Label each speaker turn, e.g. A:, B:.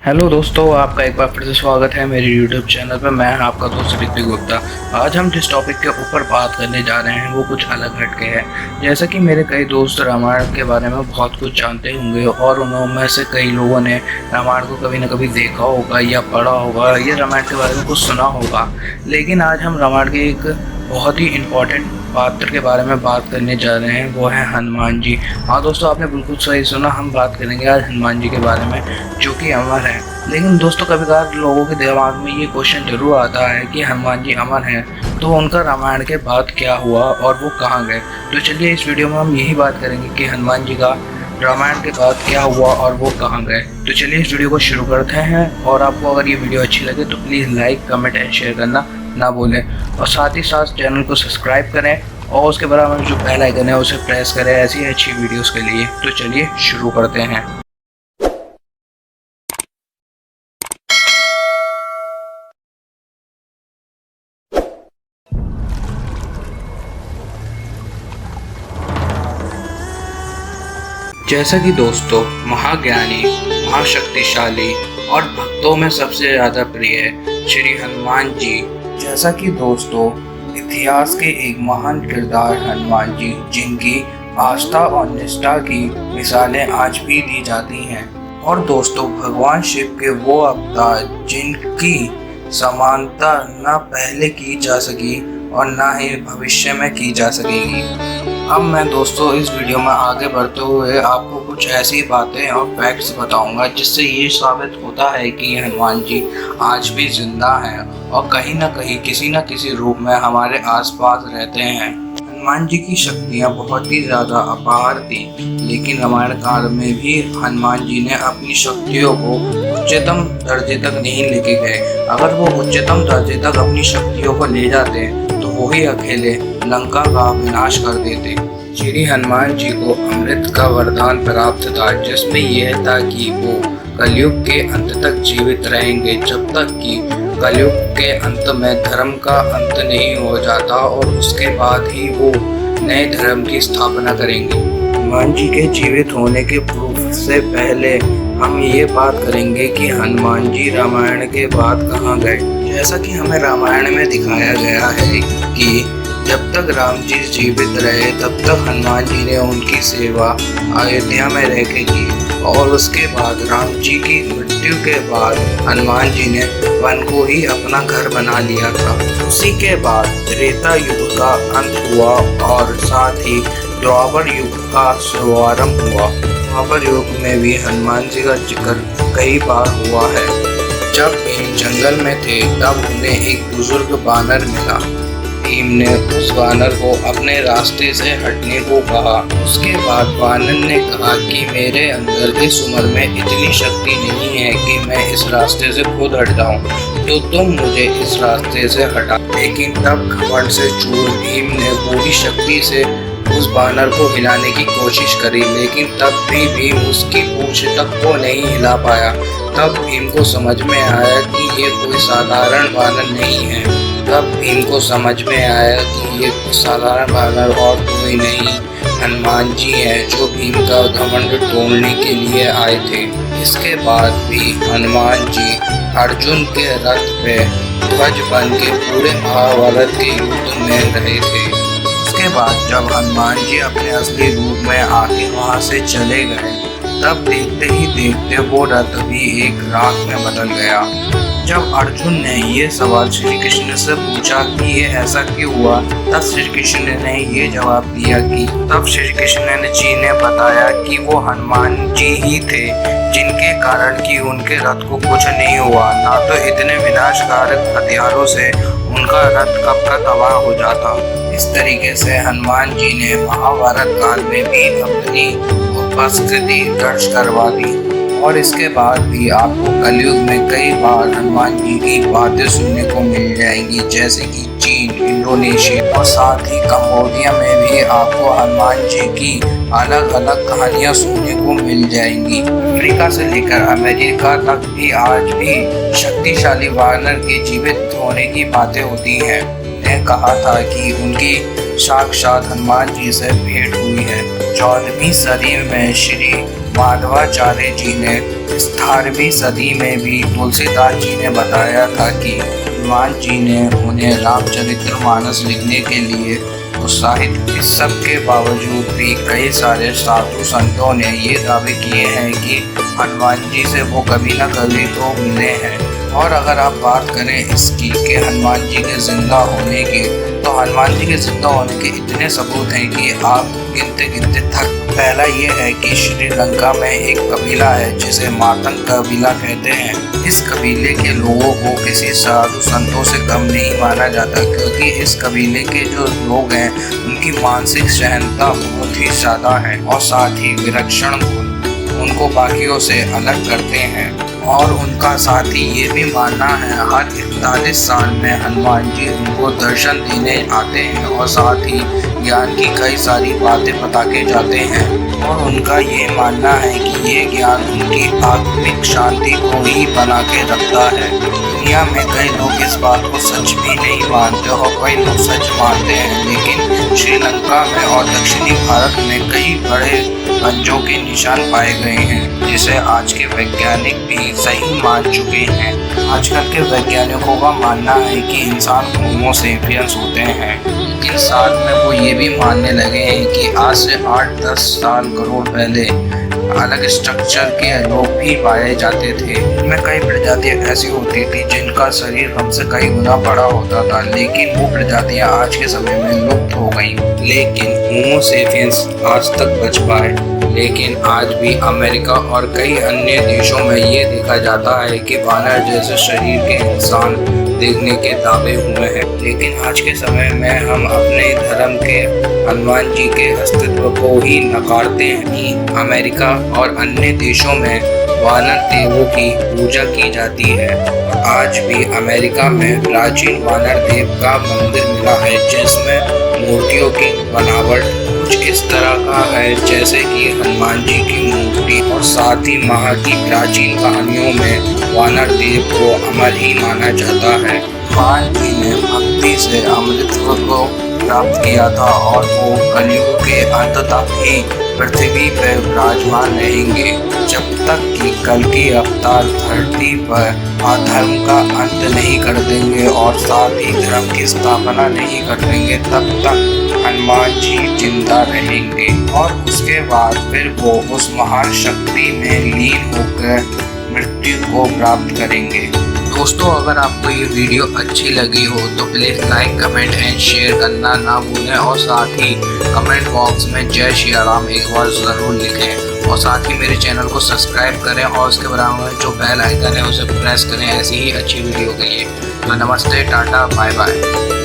A: Hello दोस्तों, आपका एक बार फिर से स्वागत है मेरे YouTube चैनल पर। मैं आपका दोस्त ऋत्विक गुप्ता। आज हम जिस टॉपिक के ऊपर बात करने जा रहे हैं वो कुछ अलग हटके है। जैसा कि मेरे कई दोस्त रामायण के बारे में बहुत कुछ जानते होंगे और उनमें से कई लोगों ने रामायण को कभी न कभी देखा होगा या पढ़ा होगा या रामायण के बारे में कुछ सुना होगा। लेकिन आज हम रामायण के एक बहुत ही इम्पोर्टेंट पात्र के बारे में बात करने जा रहे हैं, वो है हनुमान जी। हाँ दोस्तों, आपने बिल्कुल सही सुना, हम बात करेंगे आज हनुमान जी के बारे में, जो कि अमर है। लेकिन दोस्तों, कभी कभार लोगों के दिमाग में ये क्वेश्चन जरूर आता है कि हनुमान जी अमर हैं तो उनका रामायण के बाद क्या हुआ और वो कहाँ गए। तो चलिए इस वीडियो में हम यही बात करेंगे कि हनुमान जी का रामायण के बाद क्या हुआ और वो कहाँ गए। तो चलिए इस वीडियो को शुरू करते हैं। और आपको अगर ये वीडियो अच्छी लगे तो please like, comment and share करना ना भूलें। और साथ ही साथ चैनल को सब्सक्राइब करें और उसके बराबर में जो बेल आइकन है उसे प्रेस करें ऐसी अच्छी वीडियोस के लिए। तो चलिए शुरू करते हैं। जैसा कि दोस्तों, महाज्ञानी, महाशक्तिशाली और भक्तों में सबसे ज़्यादा प्रिय श्री हनुमान जी। जैसा कि दोस्तों, इतिहास के एक महान किरदार हनुमान जी, जिनकी आस्था और निष्ठा की मिसालें आज भी दी जाती हैं। और दोस्तों, भगवान शिव के वो अवतार जिनकी समानता न पहले की जा सकी और ना ही भविष्य में की जा सकेगी। अब मैं दोस्तों इस वीडियो में आगे बढ़ते हुए आपको कुछ ऐसी बातें और फैक्ट्स बताऊंगा जिससे ये साबित होता है कि हनुमान जी आज भी जिंदा हैं और कहीं ना कहीं किसी न किसी रूप में हमारे आसपास रहते हैं। हनुमान जी की शक्तियाँ बहुत ही ज़्यादा अपार थी, लेकिन रामायण काल में भी हनुमान जी ने अपनी शक्तियों को उच्चतम दर्जे तक नहीं लेके गए। अगर वो उच्चतम दर्जे तक अपनी शक्तियों को ले जाते तो वो ही अकेले लंका का विनाश कर देते। श्री हनुमान जी को अमृत का वरदान प्राप्त था, जिसमें यह था कि वो कलयुग के अंत तक जीवित रहेंगे, जब तक कि कलयुग के अंत में धर्म का अंत नहीं हो जाता और उसके बाद ही वो नए धर्म की स्थापना करेंगे। हनुमान जी के जीवित होने के प्रूफ से पहले हम ये बात करेंगे कि हनुमान जी रामायण के बाद कहाँ गए। जैसा कि हमें रामायण में दिखाया गया है कि जब तक राम जी जीवित रहे तब तक हनुमान जी ने उनकी सेवा अयोध्या में रह के की, और उसके बाद राम जी की मृत्यु के बाद हनुमान जी ने वन को ही अपना घर बना लिया था। उसी के बाद त्रेता युग का अंत हुआ और साथ ही द्वापर युग का शुभारंभ हुआ। द्वापर युग में भी हनुमान जी का जिक्र कई बार हुआ है। जब भीम जंगल में थे तब उन्हें एक बुजुर्ग बानर मिला। भीम ने उस बानर को अपने रास्ते से हटने को कहा। उसके बाद बानर ने कहा कि मेरे अंदर इस उम्र में इतनी शक्ति नहीं है कि मैं इस रास्ते से खुद हट जाऊं, तो तुम मुझे इस रास्ते से हटा। लेकिन तब घमंड से चूर भीम ने पूरी शक्ति से उस बानर को हिलाने की कोशिश करी, लेकिन तब भी भीम उसकी पूंछ तक को नहीं हिला पाया। तब भीम को समझ में आया कि ये कोई साधारण बानर नहीं है। तब भीम को समझ में आया कि ये साधारण बानर और कोई नहीं, हनुमान जी हैं, जो भीम का घमंड तोड़ने के लिए आए थे। इसके बाद भी हनुमान जी अर्जुन के रथ पे ध्वज बन के पूरे महाभारत के युद्ध में रहे थे। उसके बाद जब हनुमान जी अपने असली रूप में आके वहाँ से चले गए, तब देखते ही देखते वो रथ भी एक राख में बदल गया। जब अर्जुन ने ये सवाल श्री कृष्ण से पूछा कि ये ऐसा क्यों हुआ, तब श्री कृष्ण ने ये जवाब दिया कि तब श्री कृष्ण जी ने बताया कि वो हनुमान जी ही थे जिनके कारण कि उनके रथ को कुछ नहीं हुआ, ना तो इतने विनाशकारक हथियारों से उनका रथ कब का तबाह हो जाता। इस तरीके से हनुमान जी ने महाभारत काल में भी अपनी उपस्थिति दर्ज करवा दी। और इसके बाद भी आपको कलयुग में कई बार हनुमान जी की बातें सुनने को मिल जाएंगी, जैसे कि चीन, इंडोनेशिया और साथ ही कंबोडिया में भी आपको हनुमान जी की अलग अलग कहानियां सुनने को मिल जाएंगी। अफ्रीका से लेकर अमेरिका तक भी आज भी शक्तिशाली वानर के जीवित होने की बातें होती हैं। उन्हें कहा था कि उनकी साक्षात हनुमान जी से भेंट हुई है। 14वीं सदी में श्री माधवाचार्य जी ने इस 18वीं सदी में भी तुलसीदास जी ने बताया था कि हनुमान जी ने उन्हें रामचरितमानस लिखने के लिए उत्साहित। इस सब के बावजूद भी कई सारे साधु संतों ने ये दावे किए हैं कि हनुमान जी से वो कभी न कभी तो मिले हैं। और अगर आप बात करें इसकी कि हनुमान जी के जिंदा होने की, तो हनुमान जी के जिंदा होने के इतने सबूत हैं कि आप गिनते गिनते थक। पहला ये है कि श्रीलंका में एक कबीला है जिसे मातंग कबीला कहते हैं। इस कबीले के लोगों को किसी साधु संतों से कम नहीं माना जाता, क्योंकि इस कबीले के जो लोग हैं उनकी मानसिक सहनता बहुत ही ज़्यादा है और साथ ही विलक्षण गुण उनको बाकियों से अलग करते हैं। और उनका साथ ही ये भी मानना है हर 41 साल में हनुमान जी उनको दर्शन देने आते हैं और साथ ही ज्ञान की कई सारी बातें बता के जाते हैं। और उनका ये मानना है कि ये ज्ञान उनकी आत्मिक शांति को ही बना के रखता है। दुनिया में कई लोग इस बात को सच भी नहीं मानते और कई लोग सच मानते हैं, लेकिन श्रीलंका में और दक्षिणी भारत में कई बड़े खंजों के निशान पाए गए हैं, जिसे आज के वैज्ञानिक भी सही मान चुके हैं। आजकल के वैज्ञानिकों का मानना है कि इंसान होमो सेपियंस होते हैं, लेकिन साथ में वो ये भी मानने लगे हैं कि आज से 8-10 साल करोड़ पहले अलग स्ट्रक्चर के लोग भी पाए जाते थे। इनमें कई प्रजातियां ऐसी होती थी जिनका शरीर हमसे कई गुना बड़ा होता था, लेकिन वो प्रजातियां आज के समय में लुप्त हो गई। लेकिन होमो सेपियंस आज तक बच पाए। लेकिन आज भी अमेरिका और कई अन्य देशों में ये देखा जाता है कि वानर जैसे शरीर के इंसान देखने के दावे हुए हैं। लेकिन आज के समय में हम अपने धर्म के हनुमान जी के अस्तित्व को ही नकारते हैं। अमेरिका और अन्य देशों में वानर देवों की पूजा की जाती है। आज भी अमेरिका में प्राचीन वानर देव का मंदिर मिला है, जिसमें मूर्तियों की बनावट कुछ इस तरह का है जैसे कि हनुमान जी की मूर्ति। और साथ ही वहाँ की प्राचीन कहानियों में वानर देव को अमर ही माना जाता है। हनुमान जी ने भक्ति से अमृतत्व को प्राप्त किया था और वो कलयुग के अंत तक ही पृथ्वी पर विराजमान रहेंगे। जब तक कि कल की अवतार धरती पर अधर्म का अंत नहीं कर देंगे और साथ ही धर्म की स्थापना नहीं कर देंगे, तब तक हनुमान जी जिंदा रहेंगे। और उसके बाद फिर वो उस महान शक्ति में लीन होकर मृत्यु को प्राप्त करेंगे। दोस्तों, अगर आपको ये वीडियो अच्छी लगी हो तो please like, comment and share करना ना भूलें और साथ ही कमेंट बॉक्स में जय श्री राम एक बार ज़रूर लिखें। और साथ ही मेरे चैनल को सब्सक्राइब करें और उसके बराबर में जो बेल आइकन है उसे प्रेस करें ऐसी ही अच्छी वीडियो के लिए। तो नमस्ते, टाटा, बाय बाय।